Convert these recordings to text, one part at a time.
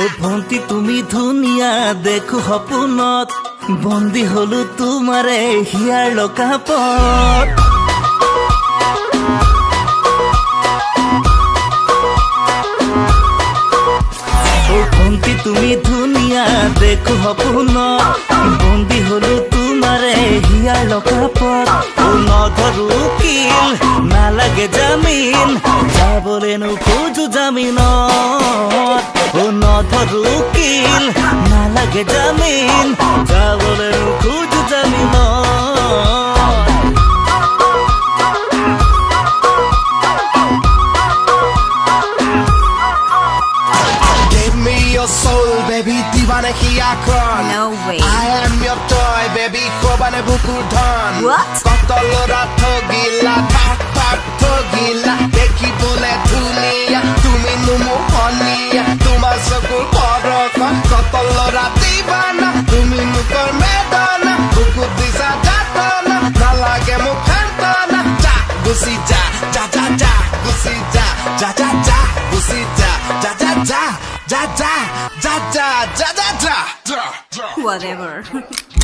ও ভন্টি তুমি ধুনীয়া দেখো সপোনত বন্দী হলো তোমাৰে হিয়াৰ লকাপত ও ভন্টি তুমি ধুনীয়া দেখো সপোনত বন্দী হলো তোমাৰে হিয়াৰ লকাপত ও নধৰো কিল নালাগে জামিন যাবলৈ নোখোজো জামিনত ও নধৰো কিল নালাগে জামিন যাবলৈ নোখোজো জামিনত Soul, baby, divane hiya kon. No way. I am your toy, baby, kobane bukur dhan. What? Kotolora thogila, thak thak thogila. Dekhi bole dhuniya, tumi numu honiya. Tumar sokur porokon, kotolora divana. Tumi nukor medana, bukur disa jatana. Nalage mukhantana, ja gusi ja, ja ja ja, gusi ja, ja ja ja, gusi ja, ja ja ja. Ja ja ja ja ja ja ja ja Whatever.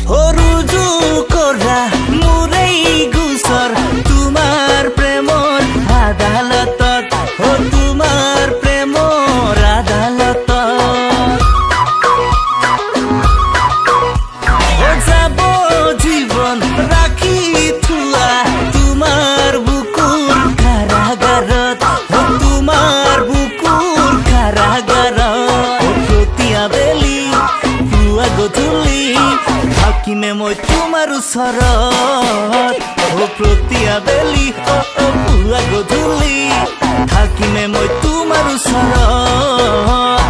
হৰুজু কৰা মোৰেই গুচৰ তোমাৰ প্ৰেমৰ আদালতত ও তোমাৰ প্ৰেমৰ আদালতত ও যাব জীৱন ৰাখি থোৱা তোমাৰ বুকুৰ কাৰাগাৰত ও তোমাৰ বুকুৰ কাৰাগাৰত আবেলি পুৱা গধূলি থাকিমে মই তোমাৰ ওচৰত ও প্ৰতি আবেলি পুৱা গধূলি থাকিমে মই তোমাৰ ওচৰত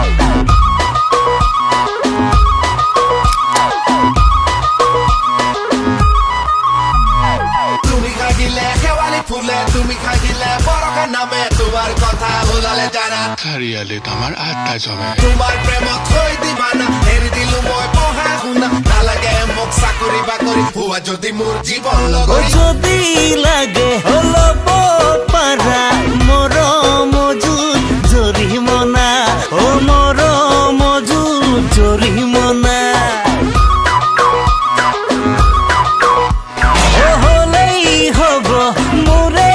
তুমি খাইলে শেৱালি ফুলে তুমি খাইলে বৰকা নামে তোমাৰ কথা ওলালে জানা চাৰিআলিত আমাৰ আড্ডা জমে তোমাৰ প্ৰেমত হৈ দিবানা এৰি দিলো মই পঢ়া শুনা নালাগে মোক চাকৰি বাকৰি হোৱা যদি মোৰ জীৱন ও লগৰী যদি লাগে ল'ব পাৰা মৰম মজুত জৰিমনা ও মৰম মজুত জৰিমনা মোৰে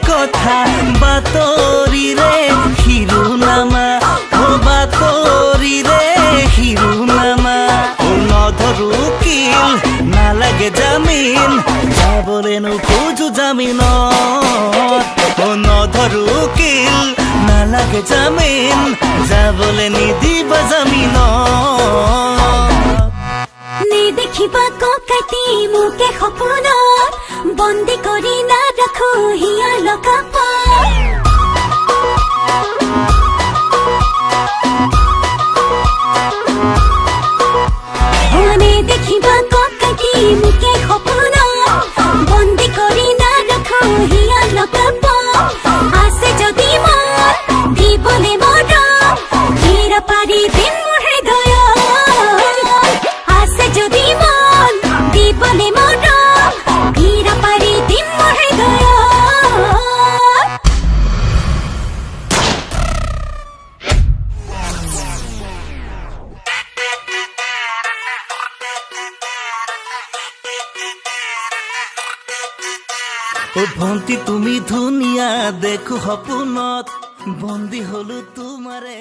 কথা বাতৰিৰে শিৰোনামা ও বাতৰিৰে শিৰোনামা ও নধৰো কিল নালাগে জামিন যাবলৈ নোখোজো জামিনত ও নধৰো কিল নালাগে জামিন যাবলৈ নিদিবা জামিনত নেদেখিবা ককাটি মোকে সপোনত বন্দী কৰি নাৰাখো হিয়াৰ লকাপত নেদেখিবা ককাটি মোকে সপোনত বন্দী কৰি নাৰাখো হিয়াৰ লকাপত আছে যদি মন দিবলে মৰম ঘেৰা পাৰি দিম মোৰ হৃদয়ত আছে যদি মন দিবলে মৰম ঘেৰা পাৰি দিম মোৰ হৃদয়ত ও ভন্টি তুমি ধুনীয়া দেখো সপোনত বন্দী হলো তোমাৰে